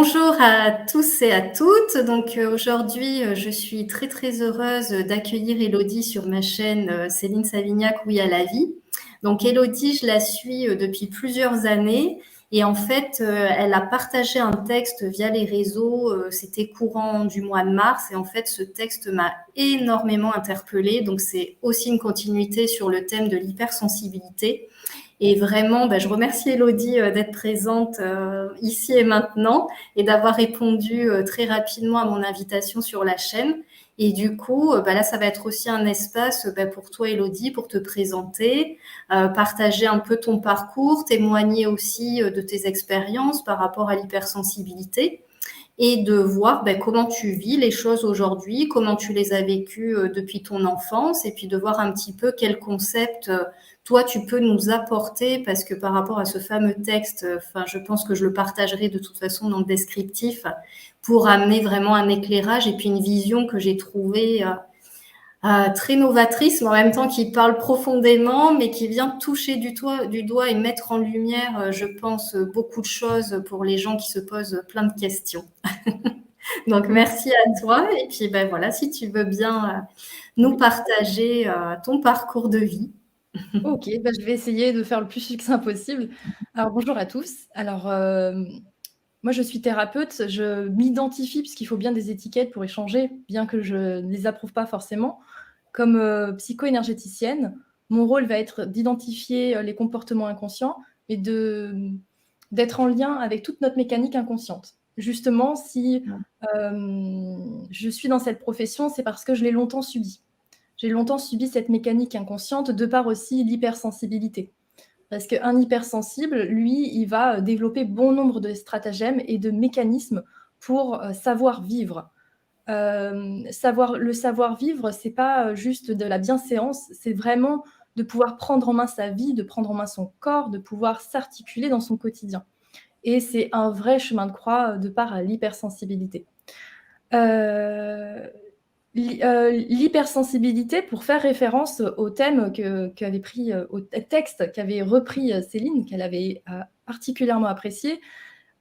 Bonjour à tous et à toutes. Aujourd'hui, je suis très, très heureuse d'accueillir Élodie sur ma chaîne, Céline Savignac, Oui à la vie. Donc Élodie, je la suis, depuis plusieurs années et en fait, elle a partagé un texte via les réseaux, c'était courant du mois de mars et en fait, ce texte m'a énormément interpellée. Donc c'est aussi une continuité sur le thème de l'hypersensibilité. Et vraiment, je remercie Elodie d'être présente ici et maintenant et d'avoir répondu très rapidement à mon invitation sur la chaîne. Et du coup, là, ça va être aussi un espace pour toi, Elodie, pour te présenter, partager un peu ton parcours, témoigner aussi de tes expériences par rapport à l'hypersensibilité et de voir comment tu vis les choses aujourd'hui, comment tu les as vécues depuis ton enfance, et puis de voir un petit peu quel concept toi tu peux nous apporter, parce que par rapport à ce fameux texte, je pense que je le partagerai de toute façon dans le descriptif pour amener vraiment un éclairage et puis une vision que j'ai trouvée très novatrice, mais en même temps qui parle profondément, mais qui vient toucher du doigt et mettre en lumière, je pense, beaucoup de choses pour les gens qui se posent plein de questions. Donc, merci à toi. Et puis, voilà, si tu veux bien nous Oui, partager ton parcours de vie. OK, je vais essayer de faire le plus succinct possible. Alors bonjour à tous. Moi je suis thérapeute, je m'identifie, puisqu'il faut bien des étiquettes pour échanger, bien que je ne les approuve pas forcément, comme, psycho-énergéticienne. Mon rôle va être d'identifier, les comportements inconscients et d'être en lien avec toute notre mécanique inconsciente. Justement, si, je suis dans cette profession, c'est parce que je l'ai longtemps subie. J'ai longtemps subi cette mécanique inconsciente, de par aussi l'hypersensibilité. Parce qu'un hypersensible, lui, il va développer bon nombre de stratagèmes et de mécanismes pour savoir vivre. Le savoir vivre, c'est pas juste de la bienséance, c'est vraiment de pouvoir prendre en main sa vie, de prendre en main son corps, de pouvoir s'articuler dans son quotidien. Et c'est un vrai chemin de croix de par l'hypersensibilité. Euh, L'hypersensibilité, pour faire référence au thème qu'avait pris, au texte qu'avait repris Céline, qu'elle avait particulièrement apprécié,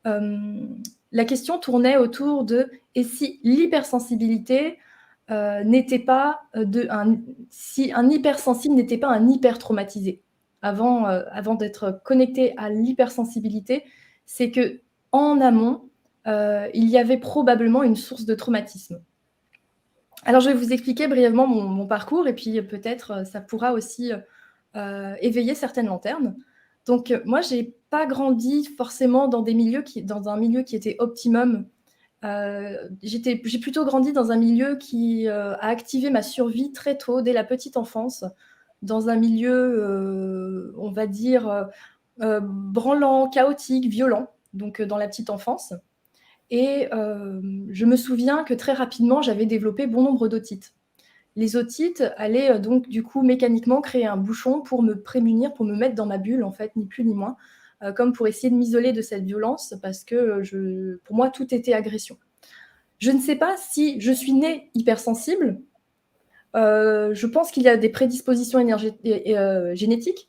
la question tournait autour de et si l'hypersensibilité n'était pas si un hypersensible n'était pas un hypertraumatisé. Avant d'être connecté à l'hypersensibilité, c'est que en amont, il y avait probablement une source de traumatisme. Alors, je vais vous expliquer brièvement mon parcours et puis peut-être ça pourra aussi éveiller certaines lanternes. Donc, moi, j'ai pas grandi forcément dans un milieu qui était optimum. J'ai plutôt grandi dans un milieu qui a activé ma survie très tôt, dès la petite enfance, dans un milieu, on va dire, branlant, chaotique, violent, donc dans la petite enfance. Et je me souviens que très rapidement, j'avais développé bon nombre d'otites. Les otites allaient donc du coup mécaniquement créer un bouchon pour me prémunir, pour me mettre dans ma bulle en fait, ni plus ni moins, comme pour essayer de m'isoler de cette violence, parce que pour moi tout était agression. Je ne sais pas si je suis née hypersensible. Je pense qu'il y a des prédispositions génétiques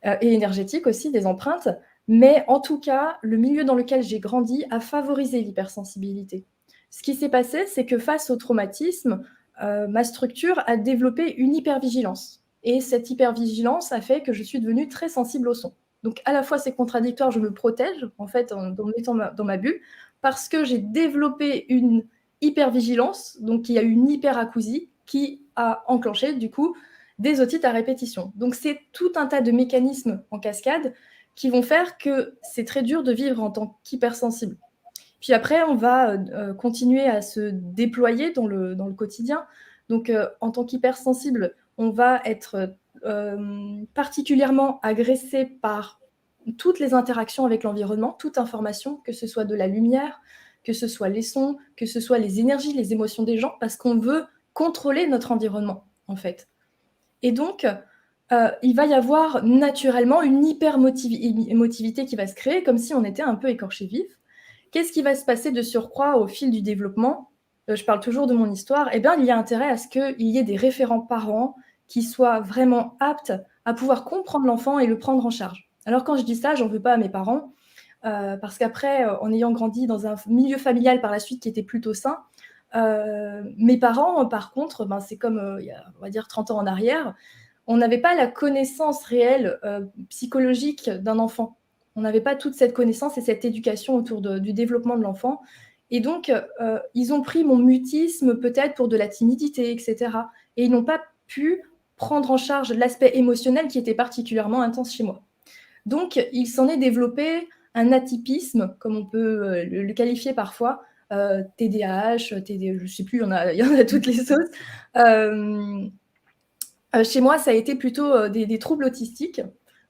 et énergétiques aussi, des empreintes. Mais en tout cas, le milieu dans lequel j'ai grandi a favorisé l'hypersensibilité. Ce qui s'est passé, c'est que face au traumatisme, ma structure a développé une hypervigilance. Et cette hypervigilance a fait que je suis devenue très sensible au son. Donc à la fois c'est contradictoire, je me protège en fait en me mettant dans ma bulle, parce que j'ai développé une hypervigilance, donc il y a eu une hyperacousie qui a enclenché du coup des otites à répétition. Donc c'est tout un tas de mécanismes en cascade qui vont faire que c'est très dur de vivre en tant qu'hypersensible. Puis après, on va continuer à se déployer dans le quotidien. Donc en tant qu'hypersensible, on va être particulièrement agressé par toutes les interactions avec l'environnement, toute information, que ce soit de la lumière, que ce soit les sons, que ce soit les énergies, les émotions des gens, parce qu'on veut contrôler notre environnement, en fait. Et donc, il va y avoir naturellement une hyper-émotivité qui va se créer, comme si on était un peu écorché vif. Qu'est-ce qui va se passer de surcroît au fil du développement? Je parle toujours de mon histoire. Eh bien, il y a intérêt à ce qu'il y ait des référents parents qui soient vraiment aptes à pouvoir comprendre l'enfant et le prendre en charge. Alors, quand je dis ça, j'en veux pas à mes parents. parce qu'après, en ayant grandi dans un milieu familial par la suite qui était plutôt sain, mes parents, par contre, ben, c'est comme il y a, on va dire, 30 ans en arrière, on n'avait pas la connaissance réelle psychologique d'un enfant. On n'avait pas toute cette connaissance et cette éducation autour du développement de l'enfant. Et donc, ils ont pris mon mutisme peut-être pour de la timidité, etc. Et ils n'ont pas pu prendre en charge l'aspect émotionnel qui était particulièrement intense chez moi. Donc, il s'en est développé un atypisme, comme on peut le qualifier parfois, TDAH, je ne sais plus, il y en a toutes les sauces. Chez moi, ça a été plutôt des troubles autistiques,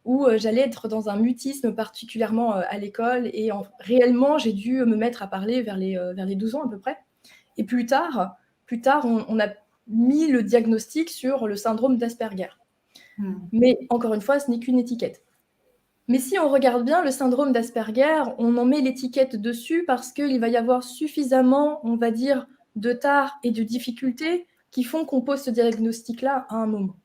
où j'allais être dans un mutisme particulièrement à l'école, et réellement, j'ai dû me mettre à parler vers les 12 ans à peu près. Et plus tard, on a mis le diagnostic sur le syndrome d'Asperger. Mais encore une fois, ce n'est qu'une étiquette. Mais si on regarde bien le syndrome d'Asperger, on en met l'étiquette dessus parce qu'il va y avoir suffisamment, on va dire, de tares et de difficultés qui font qu'on pose ce diagnostic-là à un moment.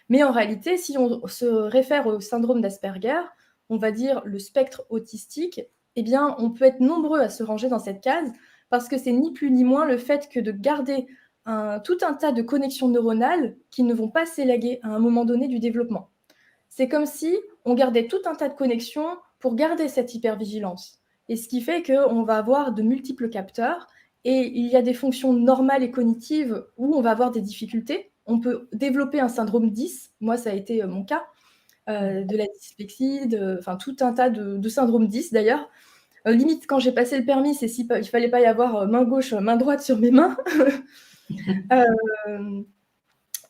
Mais en réalité, si on se réfère au syndrome d'Asperger, on va dire le spectre autistique, eh bien, on peut être nombreux à se ranger dans cette case parce que c'est ni plus ni moins le fait que de garder tout un tas de connexions neuronales qui ne vont pas s'élaguer à un moment donné du développement. C'est comme si on gardait tout un tas de connexions pour garder cette hypervigilance. Et ce qui fait qu'on va avoir de multiples capteurs et il y a des fonctions normales et cognitives où on va avoir des difficultés. On peut développer un syndrome 10, moi ça a été mon cas, de la dyslexie, enfin tout un tas de syndromes 10 d'ailleurs. Limite, quand j'ai passé le permis, c'est il ne fallait pas y avoir main gauche, main droite sur mes mains.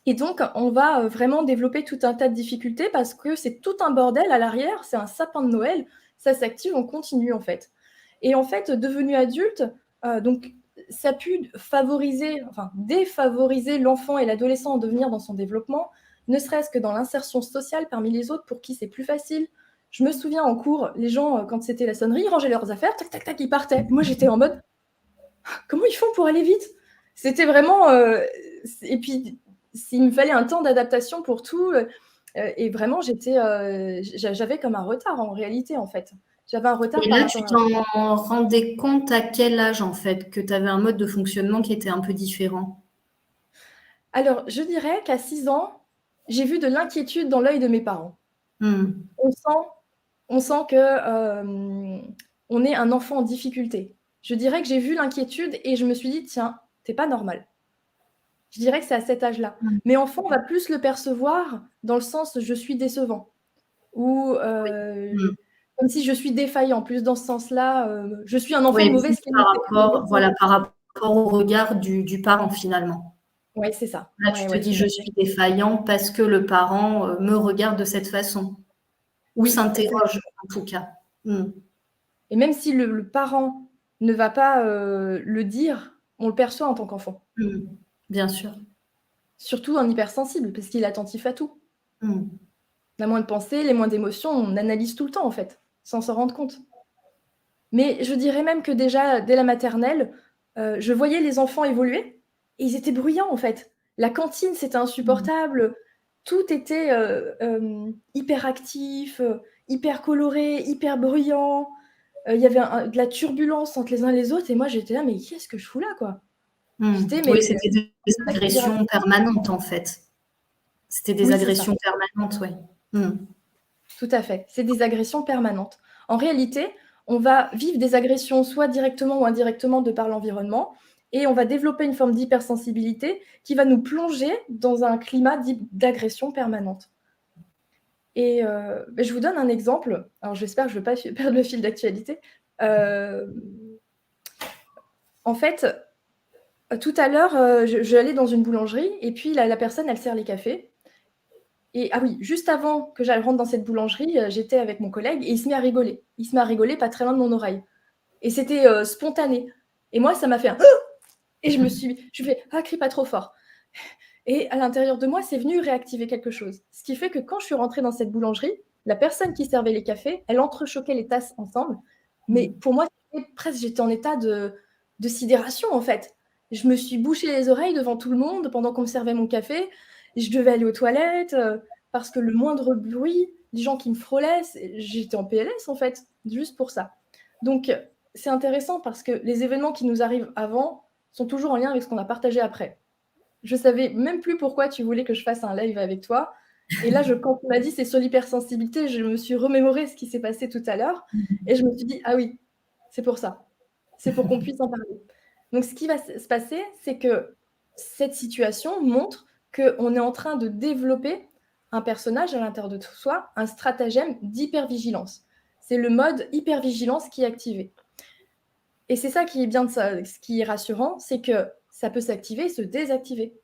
Et donc, on va vraiment développer tout un tas de difficultés parce que c'est tout un bordel à l'arrière, c'est un sapin de Noël, ça s'active, on continue en fait. Et en fait, devenu adulte, donc ça a pu défavoriser l'enfant et l'adolescent en devenir dans son développement, ne serait-ce que dans l'insertion sociale parmi les autres pour qui c'est plus facile. Je me souviens en cours, les gens, quand c'était la sonnerie, ils rangeaient leurs affaires, tac, tac, tac, ils partaient. Moi, j'étais en mode, comment ils font pour aller vite? C'était vraiment... et puis, il me fallait un temps d'adaptation pour tout. Et vraiment, j'avais comme un retard en réalité, en fait. J'avais un retard Et par là, rapport tu à... t'en rendais compte à quel âge, en fait, que tu avais un mode de fonctionnement qui était un peu différent? Alors, je dirais qu'à 6 ans, j'ai vu de l'inquiétude dans l'œil de mes parents. On sent que on est un enfant en difficulté. Je dirais que j'ai vu l'inquiétude et je me suis dit, tiens, t'es pas normal. Je dirais que c'est à cet âge-là. Mais enfant, on va plus le percevoir dans le sens je suis décevant ou comme si je suis défaillant, plus dans ce sens-là. Je suis un enfant de Oui, mauvaise qualité. par rapport au regard du parent, finalement. Oui, c'est ça. Là, tu Ouais, te ouais, dis, tout je à fait. suis défaillant parce que le parent me regarde de cette façon, ou Oui, exact. s'interroge, en tout cas. Et même si le parent ne va pas le dire, on le perçoit en tant qu'enfant. Bien sûr. Surtout un hypersensible, parce qu'il est attentif à tout. Mm. La moindre pensée, les moindres émotions, on analyse tout le temps, en fait, sans s'en rendre compte. Mais je dirais même que déjà, dès la maternelle, je voyais les enfants évoluer et ils étaient bruyants, en fait. La cantine, c'était insupportable. Tout était hyper actif, hyper coloré, hyper bruyant. Il y avait de la turbulence entre les uns et les autres et moi, j'étais là: «Mais qu'est-ce que je fous là, quoi?» J'étais mais Oui, c'était des agressions permanentes, en fait. C'était des oui, c'est ça. agressions permanentes, oui. Tout à fait, c'est des agressions permanentes. En réalité, on va vivre des agressions soit directement ou indirectement de par l'environnement et on va développer une forme d'hypersensibilité qui va nous plonger dans un climat d'agression permanente. Et je vous donne un exemple. Alors j'espère que je ne vais pas perdre le fil d'actualité. En fait, tout à l'heure, je allais dans une boulangerie et puis la personne, elle sert les cafés. Et ah oui, juste avant que j'aille rentre dans cette boulangerie, j'étais avec mon collègue et il se met à rigoler. Il se met à rigoler pas très loin de mon oreille. Et c'était spontané. Et moi, ça m'a fait un et je fais ah, crie pas trop fort. Et à l'intérieur de moi, c'est venu réactiver quelque chose. Ce qui fait que quand je suis rentrée dans cette boulangerie, la personne qui servait les cafés, elle entrechoquait les tasses ensemble. Mais pour moi, presque j'étais en état de sidération en fait. Je me suis bouché les oreilles devant tout le monde pendant qu'on me servait mon café. Je devais aller aux toilettes parce que le moindre bruit, les gens qui me frôlaient, j'étais en PLS en fait, juste pour ça. Donc, c'est intéressant parce que les événements qui nous arrivent avant sont toujours en lien avec ce qu'on a partagé après. Je savais même plus pourquoi tu voulais que je fasse un live avec toi. Et là, quand tu m'as dit c'est sur l'hypersensibilité, je me suis remémoré ce qui s'est passé tout à l'heure et je me suis dit, ah oui, c'est pour ça. C'est pour qu'on puisse en parler. Donc, ce qui va se passer, c'est que cette situation montre qu'on est en train de développer un personnage à l'intérieur de soi, un stratagème d'hypervigilance. C'est le mode hypervigilance qui est activé. Et c'est ça qui est bien de ça, ce qui est rassurant, c'est que ça peut s'activer et se désactiver.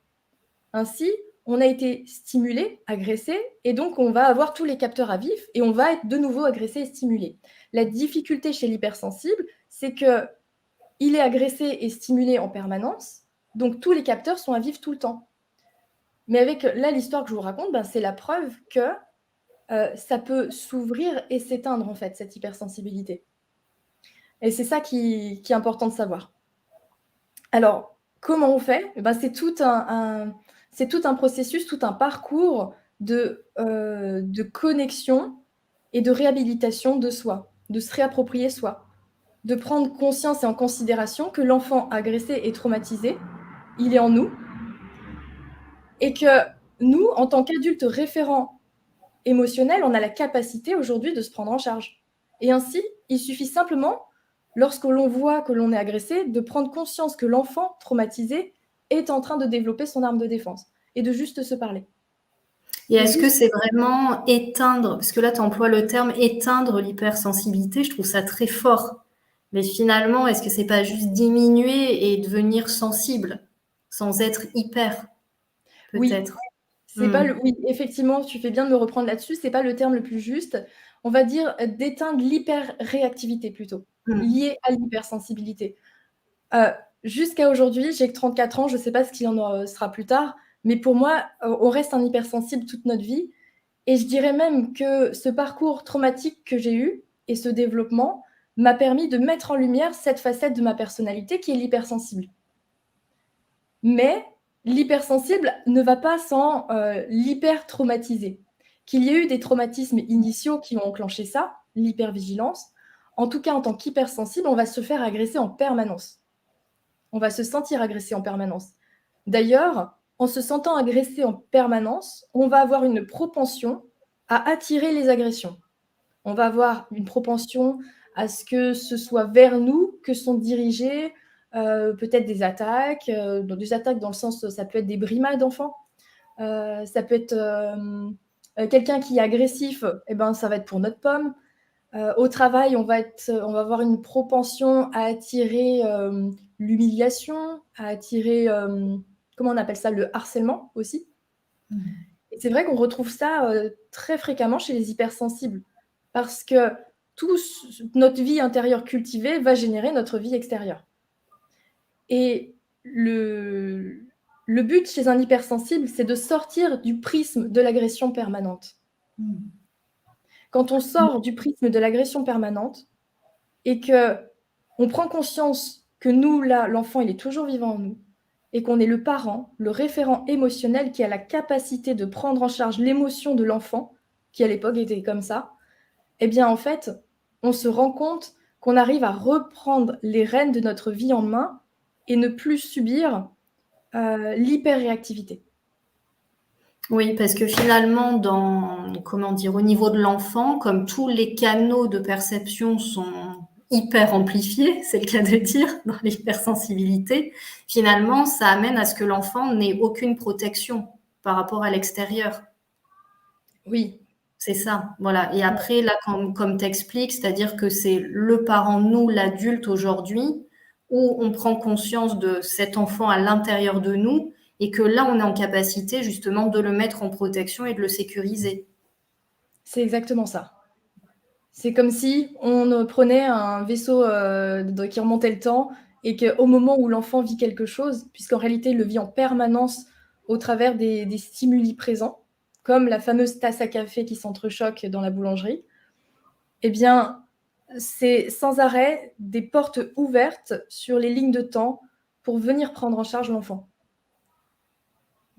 Ainsi, on a été stimulé, agressé, et donc on va avoir tous les capteurs à vif et on va être de nouveau agressé et stimulé. La difficulté chez l'hypersensible, c'est que il est agressé et stimulé en permanence, donc tous les capteurs sont à vif tout le temps. Mais avec là, l'histoire que je vous raconte, ben, c'est la preuve que ça peut s'ouvrir et s'éteindre, en fait, cette hypersensibilité. Et c'est ça qui est important de savoir. Alors, comment on fait? Eh ben, c'est tout un processus, tout un parcours de connexion et de réhabilitation de soi, de se réapproprier soi, de prendre conscience et en considération que l'enfant agressé et traumatisé, il est en nous, et que nous, en tant qu'adultes référents émotionnels, on a la capacité aujourd'hui de se prendre en charge. Et ainsi, il suffit simplement, lorsque l'on voit que l'on est agressé, de prendre conscience que l'enfant traumatisé est en train de développer son arme de défense et de juste se parler. Et est-ce que c'est vraiment éteindre, parce que là tu emploies le terme éteindre l'hypersensibilité, je trouve ça très fort. Mais finalement, est-ce que c'est pas juste diminuer et devenir sensible sans être hyper, peut-être? C'est pas oui, effectivement, tu fais bien de me reprendre là-dessus, c'est pas le terme le plus juste. On va dire d'éteindre l'hyperréactivité plutôt, liée à l'hypersensibilité. Jusqu'à aujourd'hui, j'ai que 34 ans, je sais pas ce qu'il en sera plus tard, mais pour moi, on reste un hypersensible toute notre vie et je dirais même que ce parcours traumatique que j'ai eu et ce développement m'a permis de mettre en lumière cette facette de ma personnalité qui est l'hypersensible. Mais l'hypersensible ne va pas sans l'hypertraumatisé. Qu'il y ait eu des traumatismes initiaux qui ont enclenché ça, l'hypervigilance, en tout cas en tant qu'hypersensible, on va se faire agresser en permanence. On va se sentir agressé en permanence. D'ailleurs, en se sentant agressé en permanence, on va avoir une propension à attirer les agressions. On va avoir une propension à ce que ce soit vers nous que sont dirigées peut-être des attaques dans le sens, ça peut être des brimades d'enfants, ça peut être quelqu'un qui est agressif, eh ben, ça va être pour notre pomme. Au travail, on va avoir une propension à attirer l'humiliation, à attirer, comment on appelle ça, le harcèlement aussi. Et c'est vrai qu'on retrouve ça très fréquemment chez les hypersensibles, parce que notre vie intérieure cultivée va générer notre vie extérieure. Et le but chez un hypersensible, c'est de sortir du prisme de l'agression permanente. Quand on sort du prisme de l'agression permanente et qu'on prend conscience que nous, là, l'enfant, il est toujours vivant en nous, et qu'on est le parent, le référent émotionnel qui a la capacité de prendre en charge l'émotion de l'enfant, qui à l'époque était comme ça, eh bien, en fait, on se rend compte qu'on arrive à reprendre les rênes de notre vie en main et ne plus subir l'hyperréactivité. Oui, parce que finalement, au niveau de l'enfant, comme tous les canaux de perception sont hyper amplifiés, c'est le cas de dire, dans l'hypersensibilité, finalement, ça amène à ce que l'enfant n'ait aucune protection par rapport à l'extérieur. Oui. C'est ça, voilà. Et après, là, comme t'expliques, c'est-à-dire que c'est le parent, nous, l'adulte aujourd'hui, où on prend conscience de cet enfant à l'intérieur de nous, et que là, on est en capacité justement de le mettre en protection et de le sécuriser. C'est exactement ça. C'est comme si on prenait un vaisseau qui remontait le temps et qu'au moment où l'enfant vit quelque chose, puisqu'en réalité, il le vit en permanence au travers des stimuli présents, comme la fameuse tasse à café qui s'entrechoque dans la boulangerie, eh bien, c'est sans arrêt des portes ouvertes sur les lignes de temps pour venir prendre en charge l'enfant.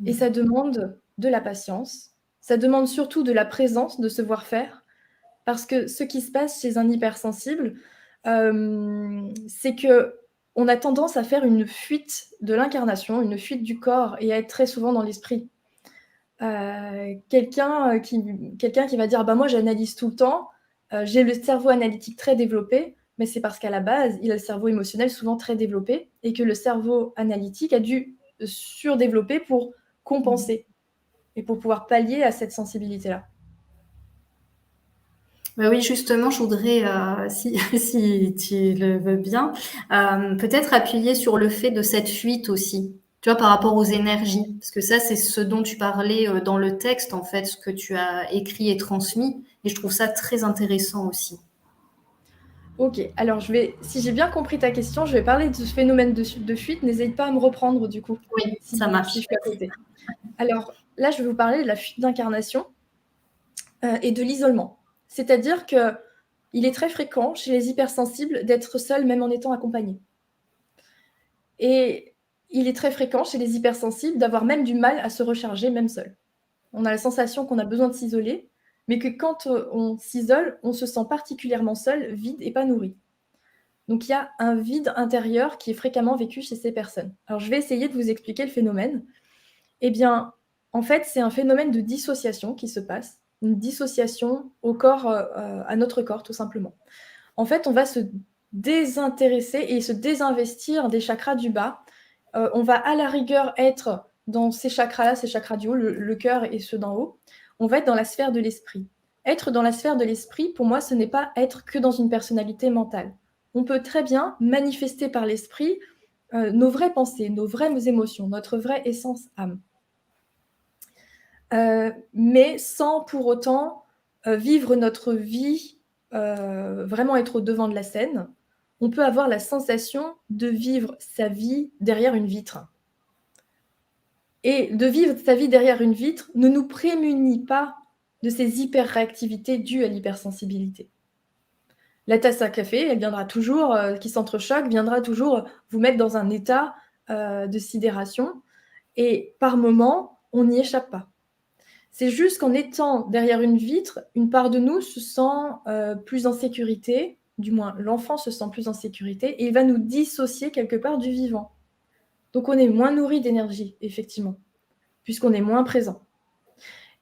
Et ça demande de la patience, ça demande surtout de la présence, de se voir faire, parce que ce qui se passe chez un hypersensible, c'est qu'on a tendance à faire une fuite de l'incarnation, une fuite du corps et à être très souvent dans l'esprit. Quelqu'un qui va dire bah moi j'analyse tout le temps, j'ai le cerveau analytique très développé, mais c'est parce qu'à la base il a le cerveau émotionnel souvent très développé et que le cerveau analytique a dû surdévelopper pour compenser et pour pouvoir pallier à cette sensibilité-là. Bah oui, justement, je voudrais, si, si tu le veux bien, peut-être appuyer sur le fait de cette fuite aussi, tu vois, par rapport aux énergies. Parce que ça, c'est ce dont tu parlais dans le texte, en fait, ce que tu as écrit et transmis. Et je trouve ça très intéressant aussi. Ok, alors si j'ai bien compris ta question, je vais parler de ce phénomène de fuite. N'hésite pas à me reprendre du coup, Oui, si ça marche. je suis à côté. Alors là, je vais vous parler de la fuite d'incarnation et de l'isolement. C'est-à-dire qu'il est très fréquent chez les hypersensibles d'être seul même en étant accompagné. Et il est très fréquent chez les hypersensibles d'avoir même du mal à se recharger même seul. On a la sensation qu'on a besoin de s'isoler, mais que quand on s'isole, on se sent particulièrement seul, vide et pas nourri. Donc il y a un vide intérieur qui est fréquemment vécu chez ces personnes. Alors je vais essayer de vous expliquer le phénomène. Eh bien, en fait, c'est un phénomène de dissociation qui se passe, une dissociation au corps, à notre corps, tout simplement. En fait, on va se désintéresser et se désinvestir des chakras du bas. On va à la rigueur être dans ces chakras-là, ces chakras du haut, le cœur et ceux d'en haut. On va être dans la sphère de l'esprit. Être dans la sphère de l'esprit, pour moi, ce n'est pas être que dans une personnalité mentale. On peut très bien manifester par l'esprit nos vraies pensées, nos vraies émotions, notre vraie essence âme. Mais sans pour autant vivre notre vie, vraiment être au devant de la scène. On peut avoir la sensation de vivre sa vie derrière une vitre. Et de vivre sa vie derrière une vitre ne nous prémunit pas de ces hyper-réactivités dues à l'hypersensibilité. La tasse à café, elle viendra toujours, qui s'entrechoque, viendra toujours vous mettre dans un état de sidération. Et par moment, on n'y échappe pas. C'est juste qu'en étant derrière une vitre, une part de nous se sent plus en sécurité, du moins l'enfant se sent plus en sécurité, et il va nous dissocier quelque part du vivant. Donc on est moins nourri d'énergie, effectivement, puisqu'on est moins présent.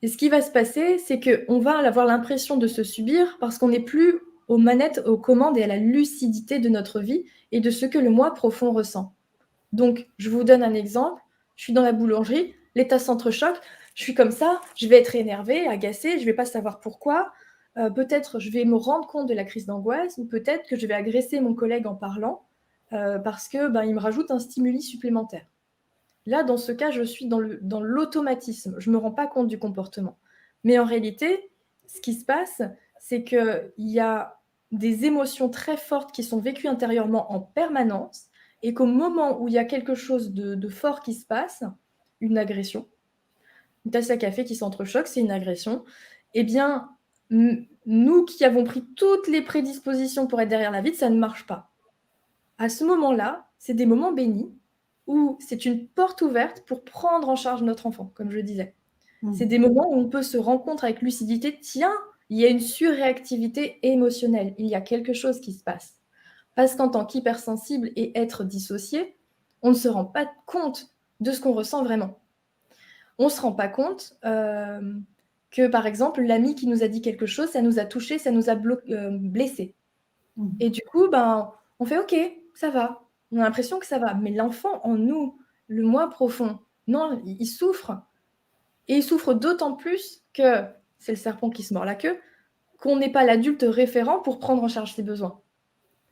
Et ce qui va se passer, c'est qu'on va avoir l'impression de se subir parce qu'on n'est plus aux manettes, aux commandes et à la lucidité de notre vie et de ce que le moi profond ressent. Donc, je vous donne un exemple. Je suis dans la boulangerie, les tasses s'entrechoquent, je suis comme ça, je vais être énervée, agacée, je ne vais pas savoir pourquoi. Peut-être je vais me rendre compte de la crise d'angoisse ou peut-être que je vais agresser mon collègue en parlant parce que il me rajoute un stimuli supplémentaire. Là, dans ce cas, je suis dans l'automatisme. Je ne me rends pas compte du comportement. Mais en réalité, ce qui se passe, c'est qu'il y a des émotions très fortes qui sont vécues intérieurement en permanence et qu'au moment où il y a quelque chose de fort qui se passe, une agression, une tasse à café qui s'entrechoque, c'est une agression, eh bien, nous qui avons pris toutes les prédispositions pour être derrière la vitre, ça ne marche pas. À ce moment-là, c'est des moments bénis où c'est une porte ouverte pour prendre en charge notre enfant, comme je disais. C'est des moments où on peut se rencontrer avec lucidité. Tiens, il y a une surréactivité émotionnelle. Il y a quelque chose qui se passe. Parce qu'en tant qu'hypersensible et être dissocié, on ne se rend pas compte de ce qu'on ressent vraiment. On ne se rend pas compte que, par exemple, l'ami qui nous a dit quelque chose, ça nous a touché, ça nous a blessé. Et du coup, on fait OK, ça va. On a l'impression que ça va. Mais l'enfant en nous, le moi profond, non, il souffre. Et il souffre d'autant plus que, c'est le serpent qui se mord la queue, qu'on n'est pas l'adulte référent pour prendre en charge ses besoins.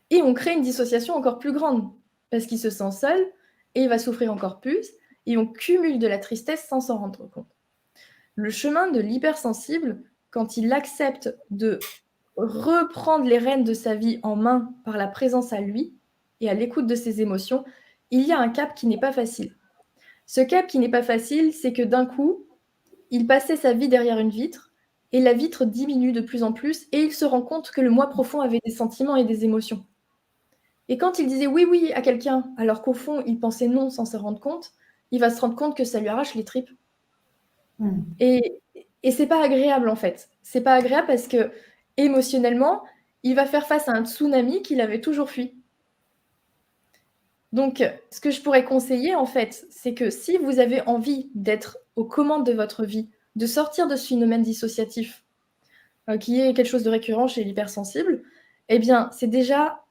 Et on crée une dissociation encore plus grande, parce qu'il se sent seul, et il va souffrir encore plus, et on cumule de la tristesse sans s'en rendre compte. Le chemin de l'hypersensible, quand il accepte de reprendre les rênes de sa vie en main par la présence à lui et à l'écoute de ses émotions, il y a un cap qui n'est pas facile. Ce cap qui n'est pas facile, c'est que d'un coup, il passait sa vie derrière une vitre et la vitre diminue de plus en plus et il se rend compte que le moi profond avait des sentiments et des émotions. Et quand il disait oui, oui à quelqu'un, alors qu'au fond, il pensait non sans se rendre compte, il va se rendre compte que ça lui arrache les tripes. Et c'est pas agréable en fait. C'est pas agréable parce que émotionnellement, il va faire face à un tsunami qu'il avait toujours fui. Donc, ce que je pourrais conseiller, en fait, c'est que si vous avez envie d'être aux commandes de votre vie, de sortir de ce phénomène dissociatif, qui est quelque chose de récurrent chez l'hypersensible, eh bien, c'est déjà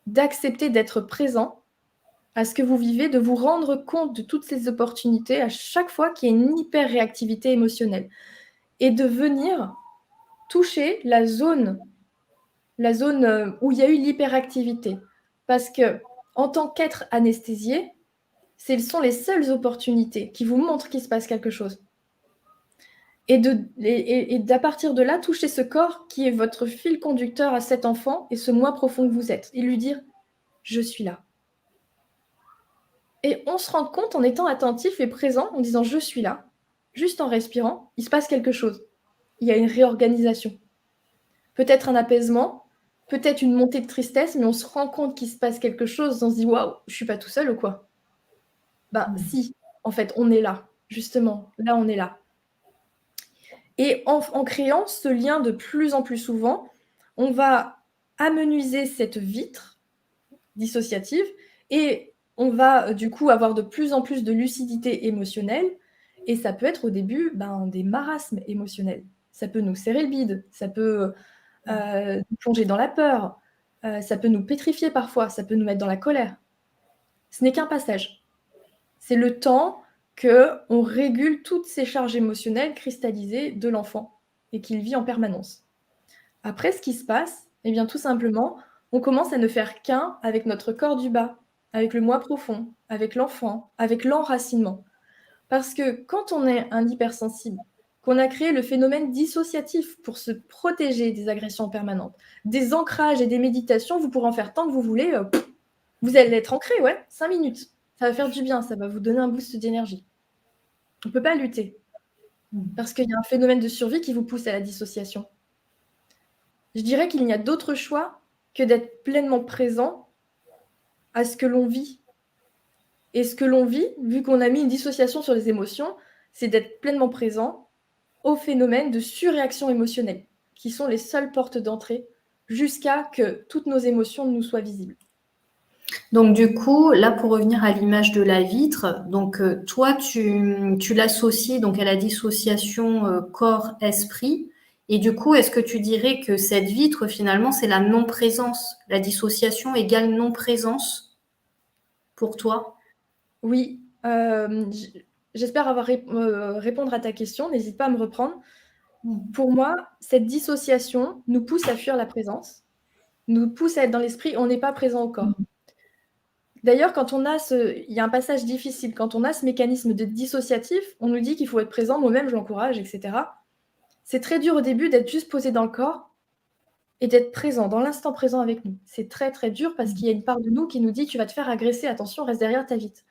d'accepter d'être présent à ce que vous vivez, de vous rendre compte de toutes ces opportunités à chaque fois qu'il y a une hyper-réactivité émotionnelle et de venir toucher la zone où il y a eu l'hyperactivité. Parce que, en tant qu'être anesthésié, ce sont les seules opportunités qui vous montrent qu'il se passe quelque chose. Et d'à partir de là, toucher ce corps qui est votre fil conducteur à cet enfant et ce moi profond que vous êtes. Et lui dire, je suis là. Et on se rend compte en étant attentif et présent, en disant, je suis là, juste en respirant, il se passe quelque chose. Il y a une réorganisation. Peut-être un apaisement, peut-être une montée de tristesse, mais on se rend compte qu'il se passe quelque chose, on se dit, waouh, je suis pas tout seul ou quoi? Si, en fait, on est là, justement, là, on est là. Et en créant ce lien de plus en plus souvent, on va amenuiser cette vitre dissociative et on va du coup avoir de plus en plus de lucidité émotionnelle. Et ça peut être au début des marasmes émotionnels. Ça peut nous serrer le bide, ça peut nous plonger dans la peur, ça peut nous pétrifier parfois, ça peut nous mettre dans la colère. Ce n'est qu'un passage. C'est le temps qu'on régule toutes ces charges émotionnelles cristallisées de l'enfant et qu'il vit en permanence. Après, ce qui se passe, eh bien, tout simplement, on commence à ne faire qu'un avec notre corps du bas, avec le moi profond, avec l'enfant, avec l'enracinement. Parce que quand on est un hypersensible, qu'on a créé le phénomène dissociatif pour se protéger des agressions permanentes, des ancrages et des méditations, vous pourrez en faire tant que vous voulez, vous allez être ancré, 5 minutes. Ça va faire du bien, ça va vous donner un boost d'énergie. On ne peut pas lutter. Parce qu'il y a un phénomène de survie qui vous pousse à la dissociation. Je dirais qu'il n'y a d'autre choix que d'être pleinement présent à ce que l'on vit. Et ce que l'on vit, vu qu'on a mis une dissociation sur les émotions, c'est d'être pleinement présent au phénomène de surréaction émotionnelle, qui sont les seules portes d'entrée jusqu'à que toutes nos émotions nous soient visibles. Donc du coup, là pour revenir à l'image de la vitre, donc toi tu l'associes donc à la dissociation corps-esprit, et du coup est-ce que tu dirais que cette vitre finalement c'est la non-présence, la dissociation égale non-présence pour toi? Oui, j'espère avoir répondre à ta question, n'hésite pas à me reprendre. Pour moi, cette dissociation nous pousse à fuir la présence, nous pousse à être dans l'esprit, on n'est pas présent au corps. D'ailleurs, il y a un passage difficile, quand on a ce mécanisme de dissociatif, on nous dit qu'il faut être présent, moi-même je l'encourage, etc. C'est très dur au début d'être juste posé dans le corps et d'être présent, dans l'instant présent avec nous. C'est très très dur parce qu'il y a une part de nous qui nous dit tu vas te faire agresser, attention, reste derrière ta vitre.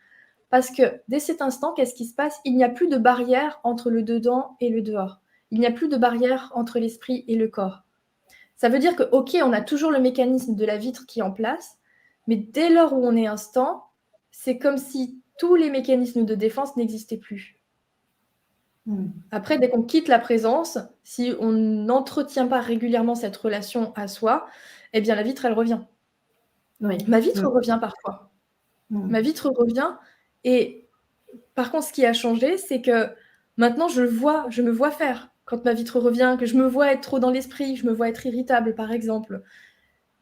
Parce que dès cet instant, qu'est-ce qui se passe? Il n'y a plus de barrière entre le dedans et le dehors. Il n'y a plus de barrière entre l'esprit et le corps. Ça veut dire que, ok, on a toujours le mécanisme de la vitre qui est en place, mais dès lors où on est instant, c'est comme si tous les mécanismes de défense n'existaient plus. Après, dès qu'on quitte la présence, si on n'entretient pas régulièrement cette relation à soi, eh bien la vitre, elle revient. Oui. Ma vitre revient parfois. Ma vitre revient et par contre, ce qui a changé, c'est que maintenant, je me vois faire. Quand ma vitre revient, que je me vois être trop dans l'esprit, je me vois être irritable, par exemple.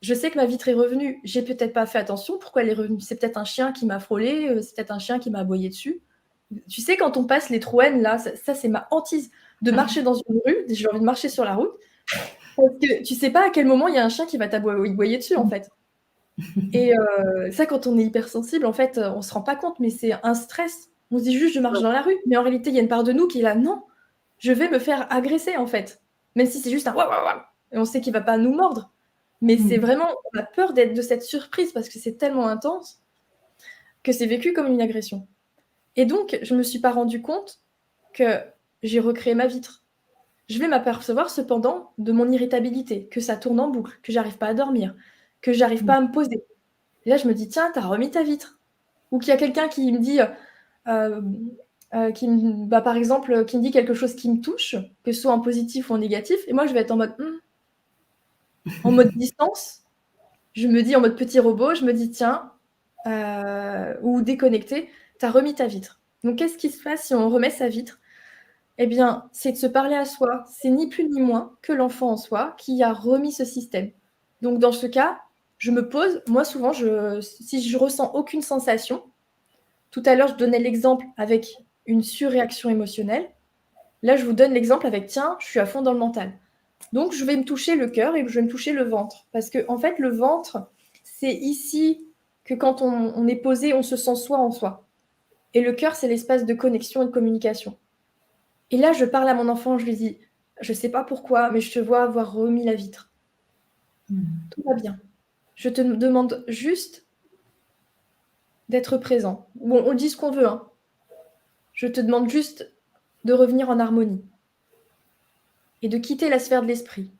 Je sais que ma vitre est revenue. J'ai peut-être pas fait attention. Pourquoi elle est revenue? C'est peut-être un chien qui m'a frôlé, c'est peut-être un chien qui m'a aboyé dessus. Tu sais, quand on passe les Trouën, là, ça c'est ma hantise de marcher dans une rue. J'ai envie de marcher sur la route. Parce que tu sais pas à quel moment il y a un chien qui va t'aboyer dessus, en fait. Et ça, quand on est hypersensible, en fait, on se rend pas compte, mais c'est un stress. On se dit juste, je marche dans la rue. Mais en réalité, il y a une part de nous qui est là, non, je vais me faire agresser, en fait. Même si c'est juste un waouh, waouh, waouh. Et on sait qu'il va pas nous mordre. Mais c'est vraiment, on a peur de cette surprise parce que c'est tellement intense que c'est vécu comme une agression. Et donc, je me suis pas rendu compte que j'ai recréé ma vitre. Je vais m'apercevoir cependant de mon irritabilité, que ça tourne en boucle, que j'arrive pas à dormir, que j'arrive pas à me poser. Et là, je me dis, tiens, t'as remis ta vitre. Ou qu'il y a quelqu'un qui me dit, par exemple, qui me dit quelque chose qui me touche, que ce soit en positif ou en négatif, et moi, je vais être en mode, En mode distance, je me dis en mode petit robot, je me dis: «Tiens», ou déconnecté, tu as remis ta vitre. Donc qu'est-ce qui se passe si on remet sa vitre? Eh bien, c'est de se parler à soi. C'est ni plus ni moins que l'enfant en soi qui a remis ce système. Donc dans ce cas, je me pose moi souvent si je ressens aucune sensation, tout à l'heure je donnais l'exemple avec une surréaction émotionnelle, là je vous donne l'exemple avec: «Tiens, je suis à fond dans le mental». Donc je vais me toucher le cœur et je vais me toucher le ventre. Parce qu'en fait, le ventre, c'est ici que quand on est posé, on se sent soi en soi. Et le cœur, c'est l'espace de connexion et de communication. Et là, je parle à mon enfant, je lui dis: «Je sais pas pourquoi, mais je te vois avoir remis la vitre. Tout va bien. Je te demande juste d'être présent». Bon, on dit ce qu'on veut, hein. Je te demande juste de revenir en harmonie et de quitter la sphère de l'esprit.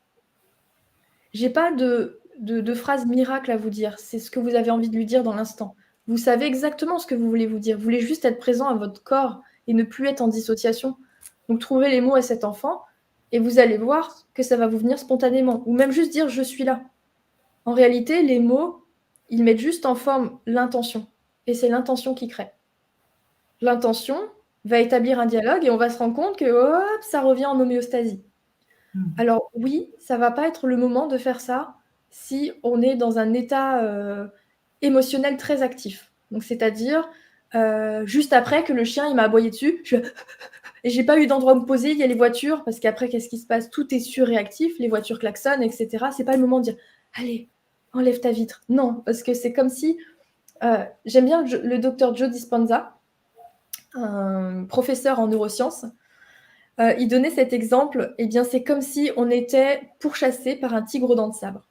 J'ai pas de phrase miracle à vous dire, c'est ce que vous avez envie de lui dire dans l'instant. Vous savez exactement ce que vous voulez vous dire. Vous voulez juste être présent à votre corps et ne plus être en dissociation. Donc trouvez les mots à cet enfant et vous allez voir que ça va vous venir spontanément. Ou même juste dire: «Je suis là». En réalité, les mots, ils mettent juste en forme l'intention et c'est l'intention qui crée. L'intention va établir un dialogue et on va se rendre compte que, hop, ça revient en homéostasie. Alors oui, ça va pas être le moment de faire ça si on est dans un état, émotionnel très actif. Donc c'est-à-dire, juste après que le chien il m'a aboyé dessus, et j'ai pas eu d'endroit où me poser, il y a les voitures parce qu'après qu'est-ce qui se passe? Tout est surréactif, les voitures klaxonnent et cetera. C'est pas le moment de dire: «Allez, enlève ta vitre». Non, parce que c'est comme si, j'aime bien le docteur Joe Dispenza, un professeur en neurosciences. Il donnait cet exemple, eh bien, c'est comme si on était pourchassé par un tigre aux dents de sabre.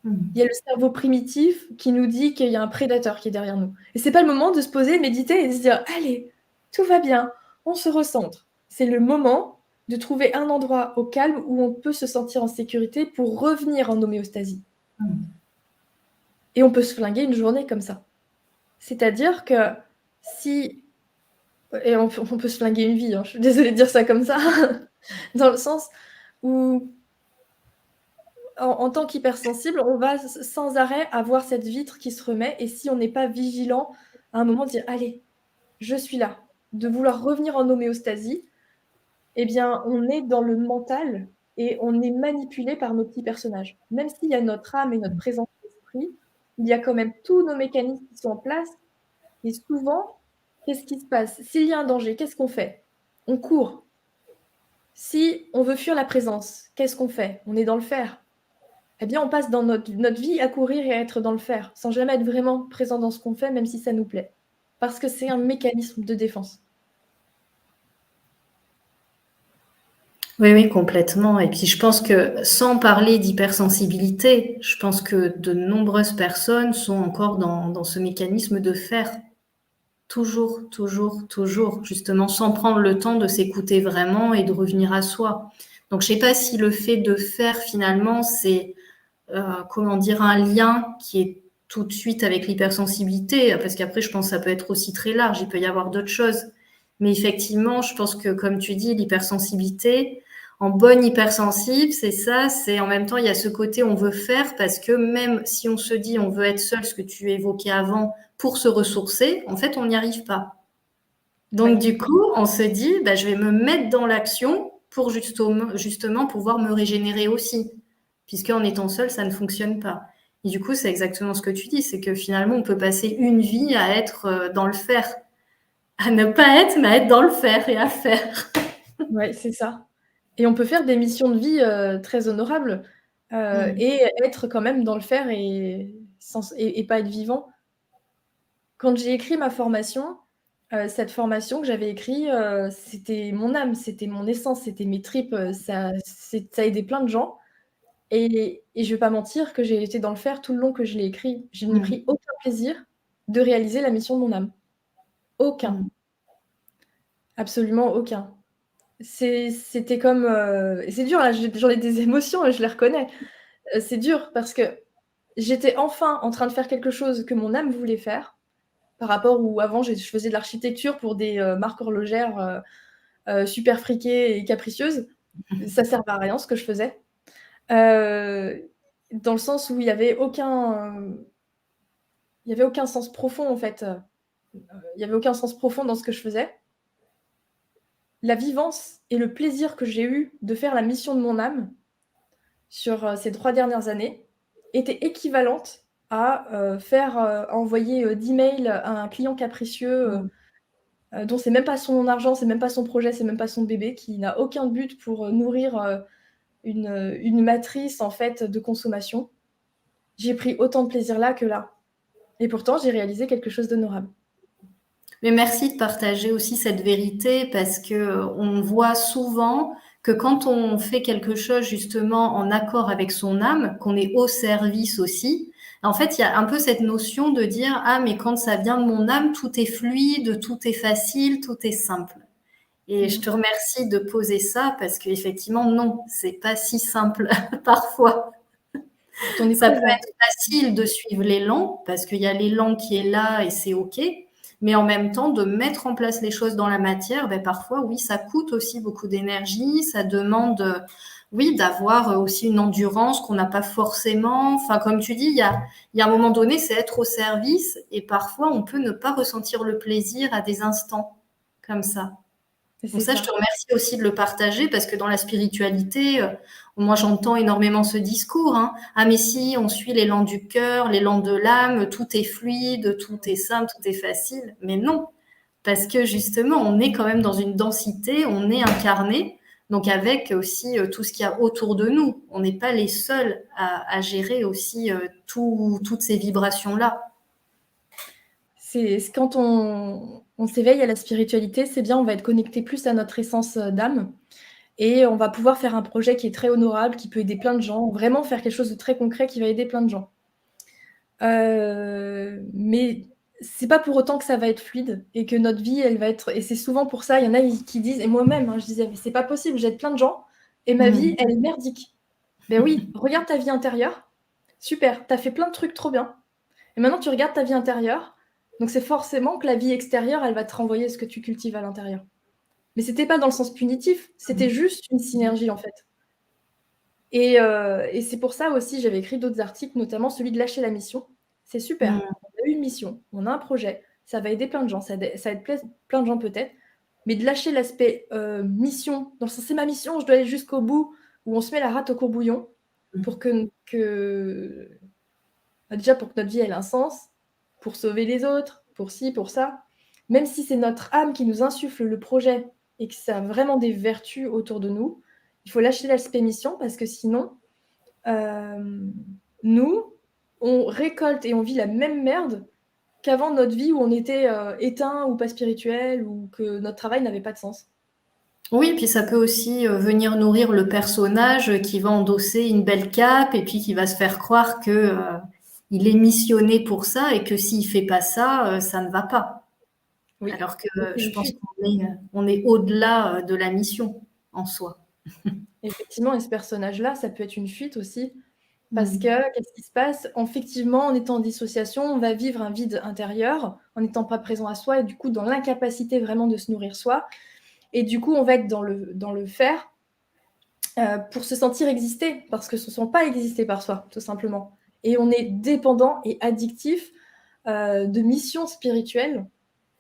Il y a le cerveau primitif qui nous dit qu'il y a un prédateur qui est derrière nous. Et c'est pas le moment de se poser, méditer et de se dire: «Allez, tout va bien, on se recentre». C'est le moment de trouver un endroit au calme où on peut se sentir en sécurité pour revenir en homéostasie. Et on peut se flinguer une journée comme ça. C'est-à-dire que si et on peut se flinguer une vie, hein, je suis désolée de dire ça comme ça, dans le sens où en tant qu'hypersensible, on va sans arrêt avoir cette vitre qui se remet et si on n'est pas vigilant, à un moment dire: «Allez, je suis là», de vouloir revenir en homéostasie, eh bien, on est dans le mental et on est manipulé par nos petits personnages. Même s'il y a notre âme et notre présence d'esprit, il y a quand même tous nos mécanismes qui sont en place et souvent, qu'est-ce qui se passe? S'il y a un danger, qu'est-ce qu'on fait? On court. Si on veut fuir la présence, qu'est-ce qu'on fait? On est dans le faire. Eh bien, on passe dans notre vie à courir et à être dans le faire, sans jamais être vraiment présent dans ce qu'on fait, même si ça nous plaît. Parce que c'est un mécanisme de défense. Oui, oui, complètement. Et puis je pense que sans parler d'hypersensibilité, je pense que de nombreuses personnes sont encore dans ce mécanisme de faire. Toujours, toujours, toujours, justement, sans prendre le temps de s'écouter vraiment et de revenir à soi. Donc je sais pas si le fait de faire finalement, c'est comment dire, un lien qui est tout de suite avec l'hypersensibilité, parce qu'après, je pense que ça peut être aussi très large, il peut y avoir d'autres choses. Mais effectivement, je pense que, comme tu dis, l'hypersensibilité, en bonne hypersensible, c'est ça, c'est en même temps, il y a ce côté on veut faire, parce que même si on se dit on veut être seul, ce que tu évoquais avant, pour se ressourcer, en fait, on n'y arrive pas. Donc, Ouais. du coup, on se dit, bah, je vais me mettre dans l'action pour justement pouvoir me régénérer aussi puisqu'en étant seul, ça ne fonctionne pas. Et du coup, c'est exactement ce que tu dis, c'est que finalement, on peut passer une vie à être dans le faire, à ne pas être, mais à être dans le faire et à faire. Ouais, c'est ça. Et on peut faire des missions de vie, très honorables, et être quand même dans le faire et pas être vivant. Quand j'ai écrit ma formation, cette formation que j'avais écrit, c'était mon âme, c'était mon essence, c'était mes tripes, ça a aidé plein de gens et je vais pas mentir que j'ai été dans le faire tout le long que je l'ai écrit. Je n'ai pris aucun plaisir de réaliser la mission de mon âme. Aucun, absolument aucun. C'était comme, et c'est dur là, j'en ai des émotions et je les reconnais. C'est dur parce que j'étais enfin en train de faire quelque chose que mon âme voulait faire, par rapport où avant je faisais de l'architecture pour des, marques horlogères, super friquées et capricieuses. Ça servait à rien ce que je faisais. Heu, dans le sens où il y avait aucun sens profond, en fait. Il y avait aucun sens profond dans ce que je faisais. La vivance et le plaisir que j'ai eu de faire la mission de mon âme sur ces 3 dernières années étaient équivalentes à envoyer 10 mails à un client capricieux dont c'est même pas son argent, c'est même pas son projet, c'est même pas son bébé, qui n'a aucun but pour nourrir une matrice en fait de consommation. J'ai pris autant de plaisir là que là. Et pourtant, j'ai réalisé quelque chose d'honorable. Mais merci de partager aussi cette vérité parce que on voit souvent que quand on fait quelque chose justement en accord avec son âme, qu'on est au service aussi, en fait, il y a un peu cette notion de dire, ah, mais quand ça vient de mon âme, tout est fluide, tout est facile, tout est simple. Et je te remercie de poser ça parce qu'effectivement, non, c'est pas si simple parfois. Ça peut être facile de suivre l'élan parce qu'il y a l'élan qui est là et c'est OK. Mais en même temps, de mettre en place les choses dans la matière, ben parfois, oui, ça coûte aussi beaucoup d'énergie. Ça demande, oui, d'avoir aussi une endurance qu'on n'a pas forcément. Enfin, comme tu dis, il y a un moment donné, c'est être au service et parfois, on peut ne pas ressentir le plaisir à des instants comme ça. Donc ça, je te remercie aussi de le partager parce que dans la spiritualité, moi j'entends énormément ce discours. Hein. Ah mais si, on suit l'élan du cœur, l'élan de l'âme, tout est fluide, tout est simple, tout est facile. Mais non, parce que justement, on est quand même dans une densité, on est incarné, donc avec aussi tout ce qu'il y a autour de nous. On n'est pas les seuls à gérer aussi toutes ces vibrations-là. C'est quand on s'éveille à la spiritualité, c'est bien, on va être connecté plus à notre essence d'âme et on va pouvoir faire un projet qui est très honorable, qui peut aider plein de gens, vraiment faire quelque chose de très concret qui va aider plein de gens. Mais c'est pas pour autant que ça va être fluide et que notre vie, elle va être... Et c'est souvent pour ça, il y en a qui disent, et moi-même, hein, je disais, mais c'est pas possible, j'aide plein de gens et ma vie, elle est merdique. Ben oui, regarde ta vie intérieure, super, t'as fait plein de trucs trop bien. Et maintenant, tu regardes ta vie intérieure, donc c'est forcément que la vie extérieure, elle va te renvoyer ce que tu cultives à l'intérieur. Mais c'était pas dans le sens punitif, c'était juste une synergie en fait. Et c'est pour ça aussi, j'avais écrit d'autres articles, notamment celui de lâcher la mission. C'est super, on a une mission, on a un projet, ça va aider plein de gens, ça aide plein de gens peut-être, mais de lâcher l'aspect mission, dans le sens c'est ma mission, je dois aller jusqu'au bout, où on se met la rate au courbouillon, pour déjà pour que notre vie ait un sens, pour sauver les autres, pour ci, pour ça. Même si c'est notre âme qui nous insuffle le projet et que ça a vraiment des vertus autour de nous, il faut lâcher l'aspect mission parce que sinon, nous, on récolte et on vit la même merde qu'avant notre vie où on était éteint ou pas spirituel ou que notre travail n'avait pas de sens. Oui, puis ça peut aussi venir nourrir le personnage qui va endosser une belle cape et puis qui va se faire croire que il est missionné pour ça et que s'il fait pas ça, ça ne va pas. Oui. Alors que je pense qu'on est au-delà de la mission en soi. Effectivement, et ce personnage-là, ça peut être une fuite aussi. Parce que, qu'est-ce qui se passe? Effectivement, en étant en dissociation, on va vivre un vide intérieur, en n'étant pas présent à soi, et du coup, dans l'incapacité vraiment de se nourrir soi. Et du coup, on va être dans le faire pour se sentir exister, parce que ce ne sont pas exister par soi, tout simplement. Et on est dépendant et addictif de missions spirituelles.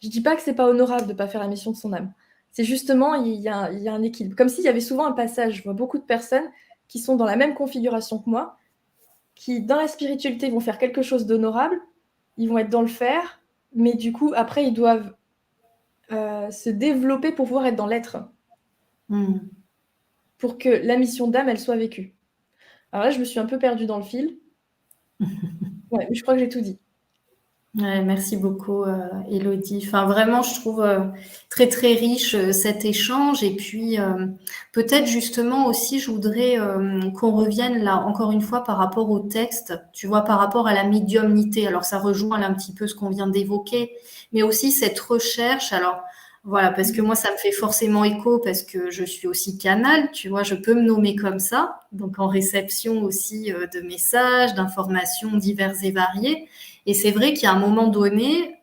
Je ne dis pas que ce n'est pas honorable de ne pas faire la mission de son âme. C'est justement, il y a un équilibre. Comme s'il y avait souvent un passage, je vois beaucoup de personnes qui sont dans la même configuration que moi, qui, dans la spiritualité, vont faire quelque chose d'honorable, ils vont être dans le faire, mais du coup, après, ils doivent se développer pour pouvoir être dans l'être, pour que la mission d'âme, elle soit vécue. Alors là, je me suis un peu perdue dans le fil. Ouais, mais je crois que j'ai tout dit. Ouais, merci beaucoup, Élodie. Enfin, vraiment, je trouve très, très riche cet échange. Et puis, peut-être justement aussi, je voudrais qu'on revienne là, encore une fois, par rapport au texte, tu vois, par rapport à la médiumnité. Alors, ça rejoint là, un petit peu ce qu'on vient d'évoquer, mais aussi cette recherche. Alors, voilà, parce que moi, ça me fait forcément écho parce que je suis aussi canal, tu vois, je peux me nommer comme ça, donc en réception aussi de messages, d'informations diverses et variées. Et c'est vrai qu'il y a un moment donné,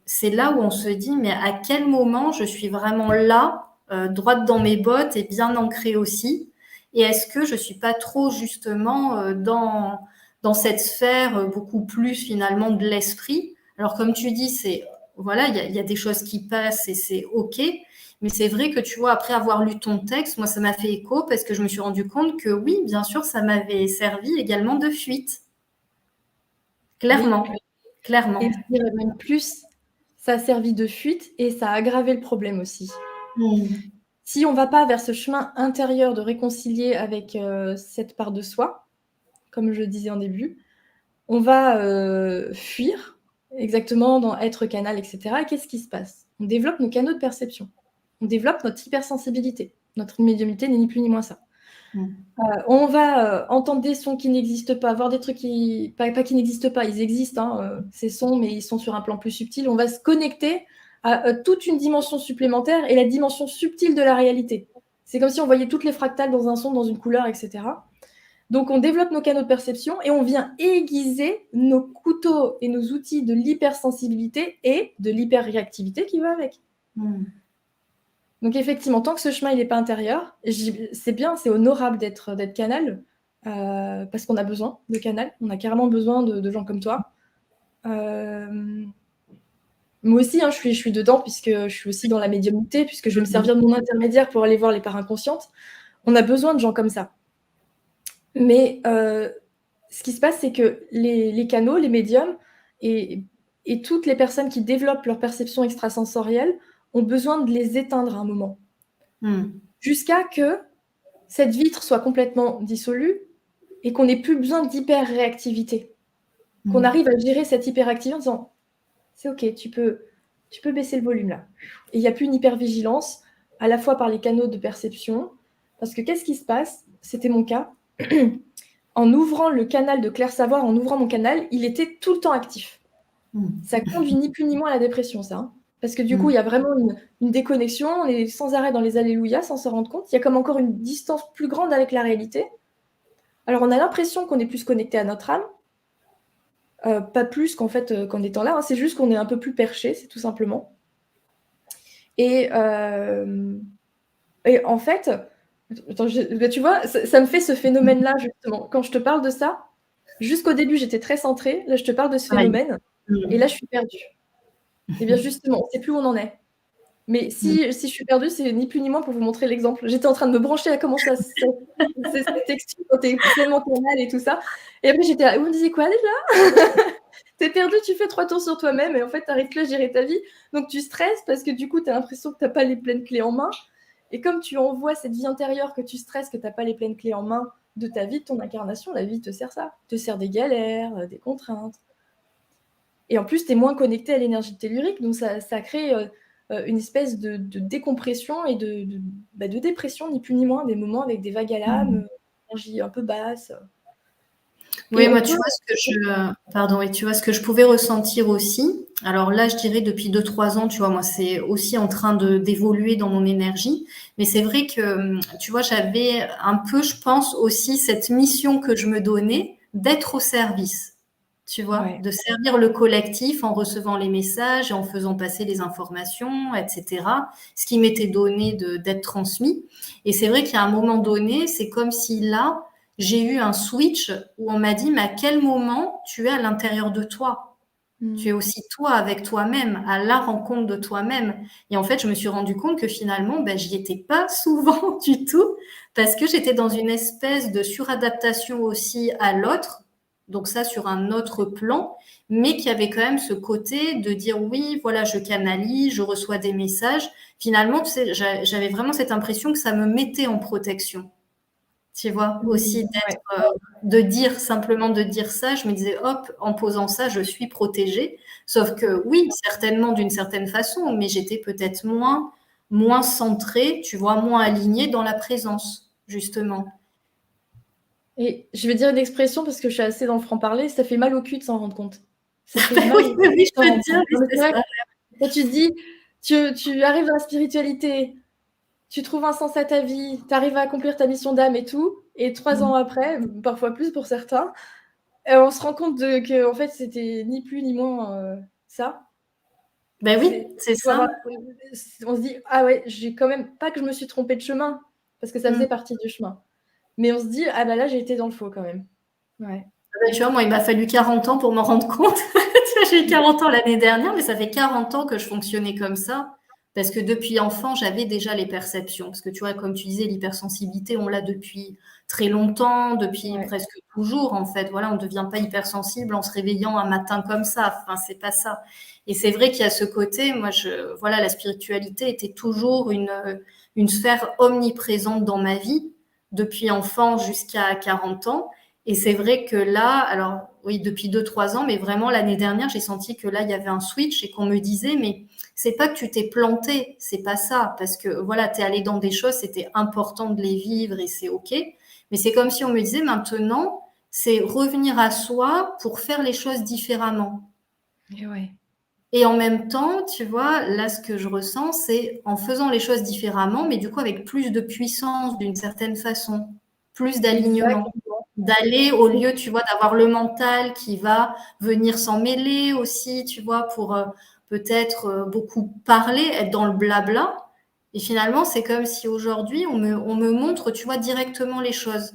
c'est là où on se dit, mais à quel moment je suis vraiment là, droite dans mes bottes et bien ancrée aussi. Et est-ce que je suis pas trop justement dans cette sphère beaucoup plus finalement de l'esprit? Alors comme tu dis, c'est voilà, il y a des choses qui passent et c'est OK. Mais c'est vrai que tu vois, après avoir lu ton texte, moi ça m'a fait écho parce que je me suis rendu compte que oui, bien sûr, ça m'avait servi également de fuite. Oui. Clairement, clairement. Et je dirais même plus, ça a servi de fuite et ça a aggravé le problème aussi. Mm. Si on va pas vers ce chemin intérieur de réconcilier avec cette part de soi, comme je le disais en début, on va fuir, exactement dans être canal, etc. Et qu'est-ce qui se passe? On développe nos canaux de perception. On développe notre hypersensibilité. Notre médiumnité n'est ni plus ni moins ça. On va entendre des sons qui n'existent pas, voir des trucs qui... Pas qui n'existent pas, ils existent, hein, ces sons, mais ils sont sur un plan plus subtil. On va se connecter à toute une dimension supplémentaire et la dimension subtile de la réalité. C'est comme si on voyait toutes les fractales dans un son, dans une couleur, etc. Donc on développe nos canaux de perception et on vient aiguiser nos couteaux et nos outils de l'hypersensibilité et de l'hyperréactivité qui va avec. Donc effectivement, tant que ce chemin il n'est pas intérieur, c'est bien, c'est honorable d'être canal, parce qu'on a besoin de canal, on a carrément besoin de gens comme toi. Moi aussi, je suis dedans, puisque je suis aussi dans la médiumnité, puisque je vais me servir de mon intermédiaire pour aller voir les parts inconscientes. On a besoin de gens comme ça. Mais ce qui se passe, c'est que les canaux, les médiums et toutes les personnes qui développent leur perception extrasensorielle ont besoin de les éteindre à un moment. Jusqu'à que cette vitre soit complètement dissolue et qu'on n'ait plus besoin d'hyper-réactivité. Qu'on arrive à gérer cette hyperactivité en disant « c'est OK, tu peux baisser le volume là ». Et il n'y a plus une hypervigilance, à la fois par les canaux de perception, parce que qu'est-ce qui se passe? C'était mon cas. En ouvrant le canal de clair-savoir, en ouvrant mon canal, il était tout le temps actif. Ça conduit ni plus ni moins à la dépression, ça. Hein. Parce que du coup, il y a vraiment une déconnexion, on est sans arrêt dans les alléluia sans s'en rendre compte. Il y a comme encore une distance plus grande avec la réalité. Alors, on a l'impression qu'on est plus connecté à notre âme, pas plus qu'en fait qu'en étant là. Hein. C'est juste qu'on est un peu plus perché, c'est tout simplement. Et en fait, attends, tu vois, ça me fait ce phénomène-là, justement. Quand je te parle de ça, jusqu'au début, j'étais très centrée. Là, je te parle de ce phénomène. Et là, je suis perdue. Et bien, justement, on ne sait plus où on en est. Mais si je suis perdue, c'est ni plus ni moins pour vous montrer l'exemple. J'étais en train de me brancher à comment ça c'est cette texture quand t'es pleinement canal et tout ça. Et après, j'étais là, vous me disiez quoi déjà? T'es perdu, tu fais 3 tours sur toi-même et en fait, t'arrives plus à gérer ta vie. Donc, tu stresses parce que du coup, t'as l'impression que t'as pas les pleines clés en main. Et comme tu envoies cette vie intérieure que tu stresses, que t'as pas les pleines clés en main de ta vie, de ton incarnation, la vie te sert ça. Te sert des galères, des contraintes. Et en plus, t'es moins connecté à l'énergie tellurique, donc ça crée une espèce de décompression et de dépression, ni plus ni moins, des moments avec des vagues à l'âme, énergie un peu basse. Oui, moi, tu vois tu vois ce que je pouvais ressentir aussi. Alors là, je dirais depuis 2-3 ans, tu vois, moi, c'est aussi en train d'évoluer dans mon énergie. Mais c'est vrai que, tu vois, j'avais un peu, je pense, aussi cette mission que je me donnais d'être au service. Tu vois, de servir le collectif en recevant les messages et en faisant passer les informations, etc. Ce qui m'était donné d'être transmis. Et c'est vrai qu'il y a un moment donné, c'est comme si là, j'ai eu un switch où on m'a dit, mais à quel moment tu es à l'intérieur de toi? Tu es aussi toi avec toi-même, à la rencontre de toi-même. Et en fait, je me suis rendu compte que finalement, ben, j'y étais pas souvent du tout parce que j'étais dans une espèce de suradaptation aussi à l'autre. Donc ça, sur un autre plan, mais qui avait quand même ce côté de dire oui, voilà, je canalise, je reçois des messages. Finalement, tu sais, j'avais vraiment cette impression que ça me mettait en protection. Tu vois, aussi de dire simplement de dire ça, je me disais hop, en posant ça, je suis protégée. Sauf que oui, certainement d'une certaine façon, mais j'étais peut-être moins centrée, tu vois, moins alignée dans la présence, justement. Et je vais dire une expression parce que je suis assez dans le franc-parler, ça fait mal au cul de s'en rendre compte. Ça fait mal Oui, au cul de oui, je s'en peux rendre te dire, compte. oui, c'est ça. Quand tu te dis, tu arrives dans la spiritualité, tu trouves un sens à ta vie, tu arrives à accomplir ta mission d'âme et tout, et 3 ans après, parfois plus pour certains, on se rend compte que en fait, c'était ni plus ni moins ça. Ben oui, c'est ça. On se dit, ah ouais, j'ai quand même, pas que je me suis trompée de chemin, parce que ça faisait partie du chemin, Mais on se dit: «Ah bah là, j'ai été dans le faux quand même». Ouais. Tu vois, moi, il m'a fallu 40 ans pour m'en rendre compte. J'ai eu 40 ans l'année dernière, mais ça fait 40 ans que je fonctionnais comme ça. Parce que depuis enfant, j'avais déjà les perceptions. Parce que tu vois, comme tu disais, l'hypersensibilité, on l'a depuis très longtemps, depuis Ouais. presque toujours, en fait. Voilà, on ne devient pas hypersensible en se réveillant un matin comme ça. Enfin, c'est pas ça. Et c'est vrai qu'il y a ce côté, moi, voilà, la spiritualité était toujours une sphère omniprésente dans ma vie, depuis enfant jusqu'à 40 ans. Et c'est vrai que là, alors oui, depuis 2, 3 ans, mais vraiment l'année dernière, j'ai senti que là, il y avait un switch et qu'on me disait, mais c'est pas que tu t'es planté, c'est pas ça, parce que voilà, t'es allé dans des choses, c'était important de les vivre et c'est ok. Mais c'est comme si on me disait maintenant, c'est revenir à soi pour faire les choses différemment. Et ouais. Et en même temps, tu vois, là, ce que je ressens, c'est en faisant les choses différemment, mais du coup avec plus de puissance d'une certaine façon, plus d'alignement. Exactement. D'aller au lieu, tu vois, d'avoir le mental qui va venir s'en mêler aussi, tu vois, pour peut-être beaucoup parler, être dans le blabla. Et finalement, c'est comme si aujourd'hui, on me montre, tu vois, directement les choses.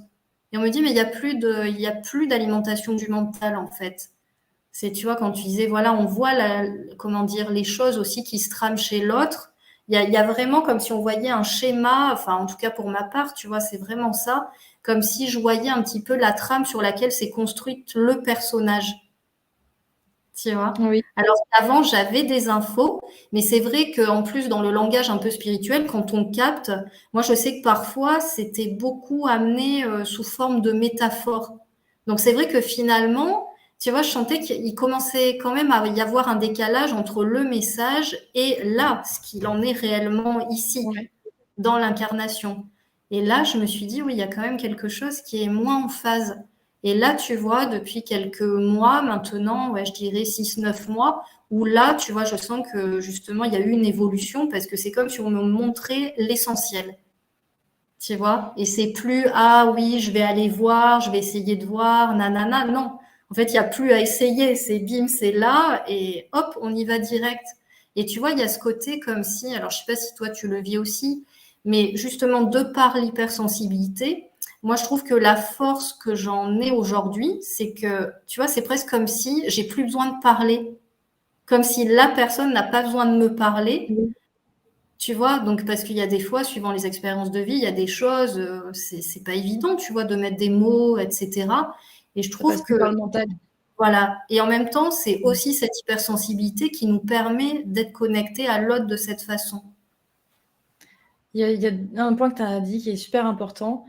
Et on me dit, mais il y a plus d'alimentation du mental, en fait. C'est, tu vois, quand tu disais, voilà, on voit comment dire, les choses aussi qui se trament chez l'autre. Il y a vraiment comme si on voyait un schéma, enfin, en tout cas pour ma part, tu vois, c'est vraiment ça, comme si je voyais un petit peu la trame sur laquelle s'est construite le personnage, tu vois. Oui. Alors qu'avant, j'avais des infos, mais c'est vrai qu'en plus, dans le langage un peu spirituel, quand on capte, moi, je sais que parfois, c'était beaucoup amené sous forme de métaphores. Donc, c'est vrai que finalement, tu vois, je sentais qu'il commençait quand même à y avoir un décalage entre le message et là, ce qu'il en est réellement ici, Ouais. dans l'incarnation. Et là, je me suis dit, oui, il y a quand même quelque chose qui est moins en phase. Et là, tu vois, depuis quelques mois maintenant, ouais, je dirais 6, 9 mois, où là, tu vois, je sens que justement, il y a eu une évolution parce que c'est comme si on me montrait l'essentiel, tu vois. Et c'est plus, ah oui, je vais aller voir, je vais essayer de voir, nanana. Non, en fait, il n'y a plus à essayer. C'est bim, c'est là, et hop, on y va direct. Et tu vois, il y a ce côté comme si, alors je sais pas si toi tu le vis aussi, mais justement, de par l'hypersensibilité, moi je trouve que la force que j'en ai aujourd'hui, c'est que, tu vois, c'est presque comme si j'ai plus besoin de parler. Comme si la personne n'a pas besoin de me parler, Oui. tu vois, donc parce qu'il y a des fois, suivant les expériences de vie, il y a des choses, c'est pas évident, tu vois, de mettre des mots, etc. Et je Ça trouve passe que, plus par le mental. voilà. Et en même temps, c'est aussi cette hypersensibilité qui nous permet d'être connectés à l'autre de cette façon. Il y a un point que tu as dit qui est super important.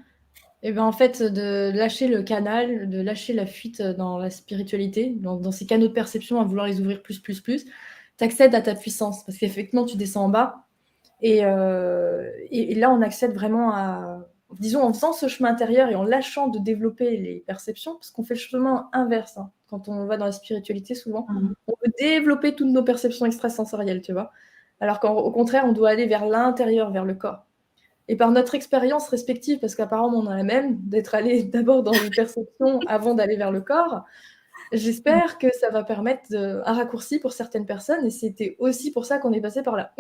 Et ben, en fait, de lâcher le canal, de lâcher la fuite dans la spiritualité, dans ces canaux de perception, à vouloir les ouvrir plus, tu accèdes à ta puissance. Parce qu'effectivement, tu descends en bas. Et là, on accède vraiment à, disons, en faisant ce chemin intérieur et en lâchant de développer les perceptions, parce qu'on fait le chemin inverse, hein. Quand on va dans la spiritualité, souvent, Mhm. on veut développer toutes nos perceptions extrasensorielles, tu vois. Alors qu'au contraire, on doit aller vers l'intérieur, vers le corps. Et par notre expérience respective, parce qu'apparemment on a la même, d'être allé d'abord dans les perceptions avant d'aller vers le corps, j'espère que ça va permettre un raccourci pour certaines personnes, et c'était aussi pour ça qu'on est passé par là.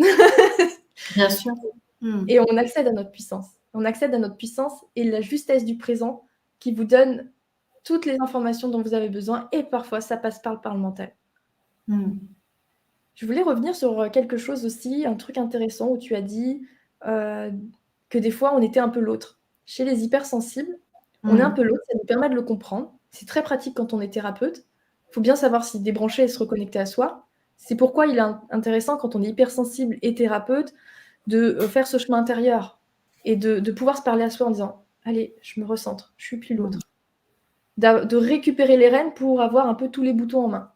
Bien sûr. Mhm. Et on accède à notre puissance. On accède à notre puissance et la justesse du présent qui vous donne toutes les informations dont vous avez besoin, et parfois ça passe par le mental. Mhm. Je voulais revenir sur quelque chose aussi, un truc intéressant où tu as dit euh, que des fois on était un peu l'autre. Chez les hypersensibles, on est un peu Mhm. l'autre, ça nous permet de le comprendre. C'est très pratique quand on est thérapeute. Il faut bien savoir s'y débrancher et se reconnecter à soi. C'est pourquoi il est intéressant quand on est hypersensible et thérapeute de faire ce chemin intérieur et de pouvoir se parler à soi en disant allez, je me recentre, je suis plus l'autre. De récupérer les rênes pour avoir un peu tous les boutons en main.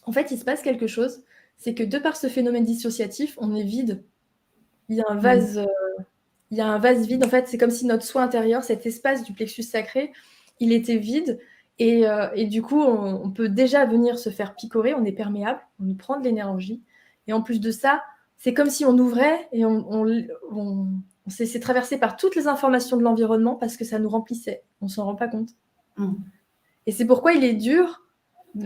En fait, il se passe quelque chose, c'est que de par ce phénomène dissociatif, on est vide. Il y a un Mhm. vase, il y a un vase vide. En fait, c'est comme si notre soi intérieur, cet espace du plexus sacré, il était vide. Et du coup, on peut déjà venir se faire picorer, on est perméable, on nous prend de l'énergie. Et en plus de ça, c'est comme si on ouvrait et on s'est laissé traverser par toutes les informations de l'environnement parce que ça nous remplissait. On ne s'en rend pas compte. Mhm. Et c'est pourquoi il est dur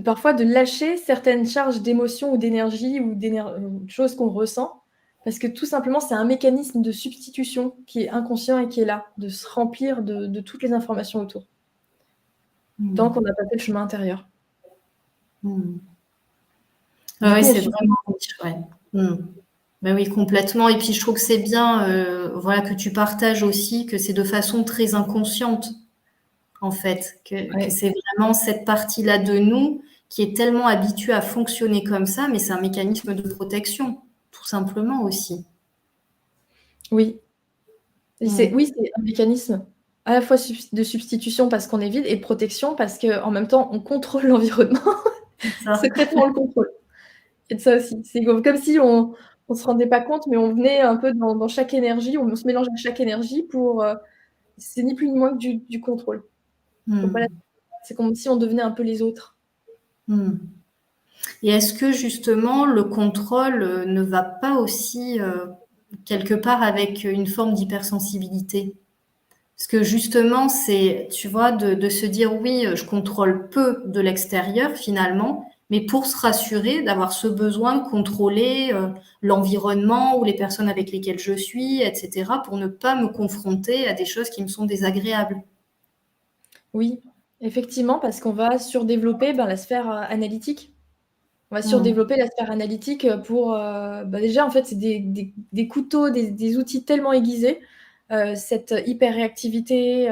parfois de lâcher certaines charges d'émotions ou d'énergie ou de choses qu'on ressent Parce que tout simplement, c'est un mécanisme de substitution qui est inconscient et qui est là, de se remplir de toutes les informations autour, tant qu'on n'a pas fait le chemin intérieur. Oui, c'est vraiment ouais. Ben oui, complètement. Et puis je trouve que c'est bien, voilà, que tu partages aussi que c'est de façon très inconsciente, en fait, que c'est vraiment cette partie-là de nous qui est tellement habituée à fonctionner comme ça, mais c'est un mécanisme de protection, tout simplement aussi. Oui. C'est un mécanisme à la fois de substitution parce qu'on est vide et de protection parce qu'en même temps, on contrôle l'environnement. Secrètement, on le contrôle. C'est de ça aussi. C'est comme si on se rendait pas compte, mais on venait un peu dans chaque énergie, on se mélange à chaque énergie pour, c'est ni plus ni moins que du contrôle. C'est comme si on devenait un peu les autres. Et est-ce que justement le contrôle ne va pas aussi quelque part avec une forme d'hypersensibilité? Parce que justement, c'est, tu vois, de se dire oui, je contrôle peu de l'extérieur finalement, mais pour se rassurer, d'avoir ce besoin de contrôler l'environnement ou les personnes avec lesquelles je suis, etc., pour ne pas me confronter à des choses qui me sont désagréables. Oui, effectivement, parce qu'on va surdévelopper la sphère analytique. On va surdévelopper la sphère analytique pour... déjà, en fait, c'est des couteaux, des outils tellement aiguisés, cette hyper-réactivité,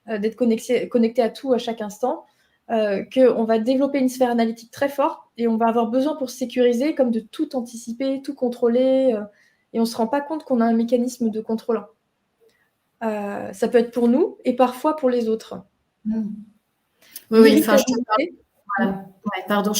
d'être connecté à tout à chaque instant, qu'on va développer une sphère analytique très forte et on va avoir besoin pour se sécuriser comme de tout anticiper, tout contrôler, et on ne se rend pas compte qu'on a un mécanisme de contrôle. Ça peut être pour nous et parfois pour les autres. Oui, enfin, je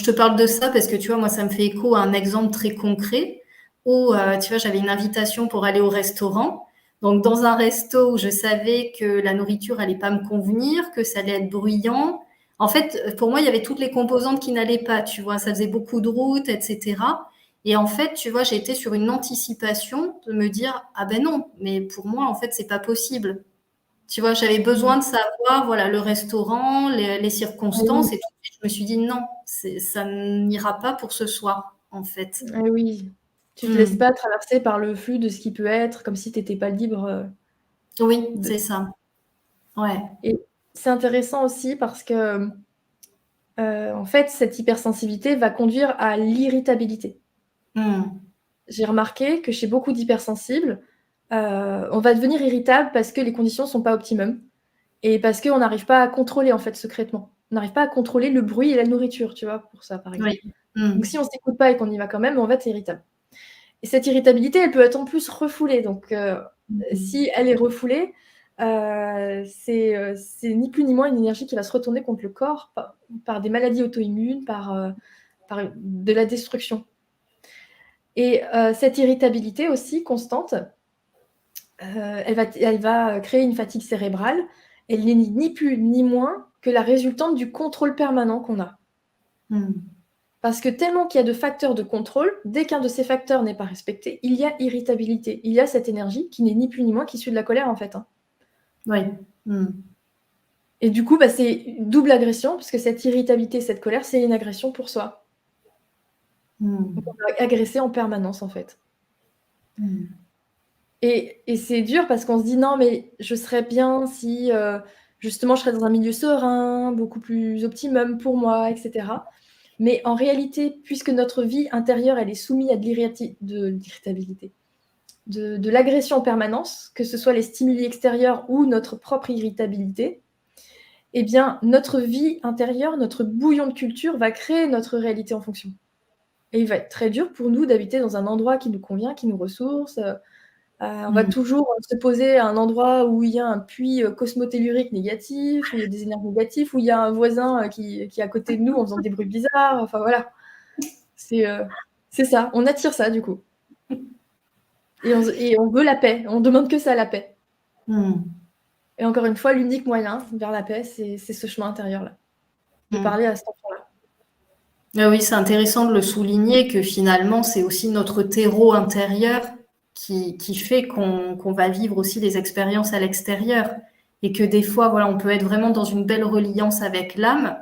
te parle de ça parce que tu vois, moi, ça me fait écho à un exemple très concret où, tu vois, j'avais une invitation pour aller au restaurant. Donc, dans un resto où je savais que la nourriture allait pas me convenir, que ça allait être bruyant. En fait, pour moi, il y avait toutes les composantes qui n'allaient pas, tu vois. Ça faisait beaucoup de route, etc. Et en fait, tu vois, j'ai été sur une anticipation de me dire, ah ben non, mais pour moi, en fait, c'est pas possible. Tu vois, j'avais besoin de savoir, voilà, le restaurant, les circonstances, et tout. Je me suis dit non, ça n'ira pas pour ce soir, en fait. Ah oui, tu te laisses pas traverser par le flux de ce qui peut être, comme si tu n'étais pas libre. Oui, c'est ça. Ouais. Et c'est intéressant aussi parce que, en fait, cette hypersensibilité va conduire à l'irritabilité. J'ai remarqué que chez beaucoup d'hypersensibles, on va devenir irritable parce que les conditions sont pas optimum et parce qu'on n'arrive pas à contrôler, en fait, secrètement. On n'arrive pas à contrôler le bruit et la nourriture, tu vois, pour ça, par exemple. Donc si on s'écoute pas et qu'on y va quand même, on va être irritable. Et cette irritabilité, elle peut être en plus refoulée. Donc, si elle est refoulée, c'est ni plus ni moins une énergie qui va se retourner contre le corps par des maladies auto-immunes, par de la destruction. Et cette irritabilité aussi constante, elle va créer une fatigue cérébrale. Elle n'est ni plus ni moins que la résultante du contrôle permanent qu'on a. Parce que tellement qu'il y a de facteurs de contrôle, dès qu'un de ces facteurs n'est pas respecté, il y a irritabilité. Il y a cette énergie qui n'est ni plus ni moins qu'issue de la colère, en fait. Oui. Et du coup, c'est une double agression, parce que cette irritabilité, cette colère, c'est une agression pour soi. Donc, on va agresser en permanence, en fait. Et c'est dur parce qu'on se dit, non, mais je serais bien si, justement, je serais dans un milieu serein, beaucoup plus optimum pour moi, etc. Mais en réalité, puisque notre vie intérieure, elle est soumise à de l'irritabilité, de l'agression en permanence, que ce soit les stimuli extérieurs ou notre propre irritabilité, eh bien, notre vie intérieure, notre bouillon de culture va créer notre réalité en fonction. Et il va être très dur pour nous d'habiter dans un endroit qui nous convient, qui nous ressource. On va toujours se poser à un endroit où il y a un puits cosmotellurique négatif, où il y a des énergies négatives, où il y a un voisin qui est à côté de nous en faisant des bruits bizarres. Enfin, voilà. C'est ça. On attire ça, du coup. Et on veut la paix. On demande que ça, la paix. Et encore une fois, l'unique moyen vers la paix, c'est ce chemin intérieur-là. De parler à cet enfant-là. Ah oui, c'est intéressant de le souligner que finalement, c'est aussi notre terreau intérieur qui fait qu'on va vivre aussi des expériences à l'extérieur. Et que des fois, voilà, on peut être vraiment dans une belle reliance avec l'âme,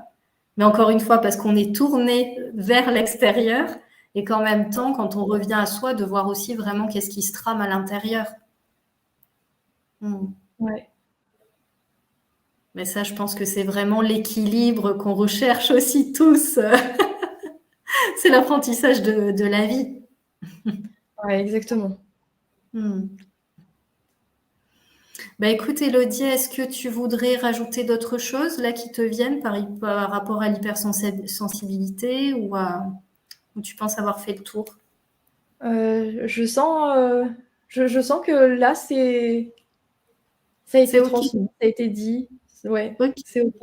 mais encore une fois, parce qu'on est tourné vers l'extérieur, et qu'en même temps, quand on revient à soi, de voir aussi vraiment qu'est-ce qui se trame à l'intérieur. Ouais. Mais ça, je pense que c'est vraiment l'équilibre qu'on recherche aussi tous. C'est l'apprentissage de la vie. Ouais, exactement. Bah écoute, Élodie, est-ce que tu voudrais rajouter d'autres choses là qui te viennent par rapport à l'hypersensibilité ou tu penses avoir fait le tour? Je sens que là, ça a C'est été OK. transmis, ça a été dit. Ouais, OK. c'est OK.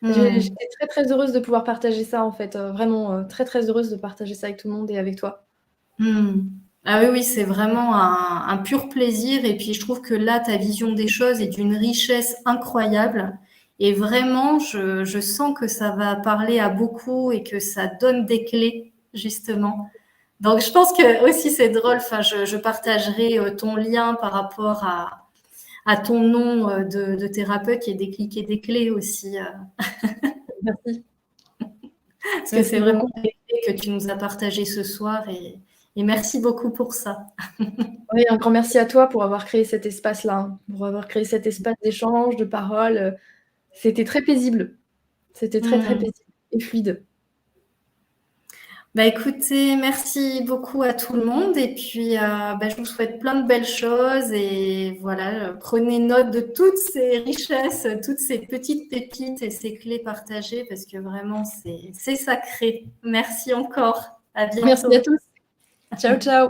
J'étais très, très heureuse de pouvoir partager ça, en fait. Vraiment, très, très heureuse de partager ça avec tout le monde et avec toi. Ah oui, oui, c'est vraiment un pur plaisir. Et puis, je trouve que là, ta vision des choses est d'une richesse incroyable. Et vraiment, je sens que ça va parler à beaucoup et que ça donne des clés, justement. Donc, je pense que aussi c'est drôle. Enfin, je partagerai ton lien par rapport à ton nom de thérapeute qui est Déclic et des clés aussi. Merci. Parce que c'est Merci vraiment beaucoup. des clés que tu nous as partagées ce soir et merci beaucoup pour ça. Oui, un grand merci à toi pour avoir créé cet espace-là, hein, pour avoir créé cet espace d'échange, de parole. C'était très paisible. C'était très, très paisible et fluide. Bah écoutez, merci beaucoup à tout le monde et puis bah, je vous souhaite plein de belles choses et voilà, prenez note de toutes ces richesses, toutes ces petites pépites et ces clés partagées parce que vraiment c'est sacré. Merci encore. À Merci à bientôt. tous. Ciao, ciao.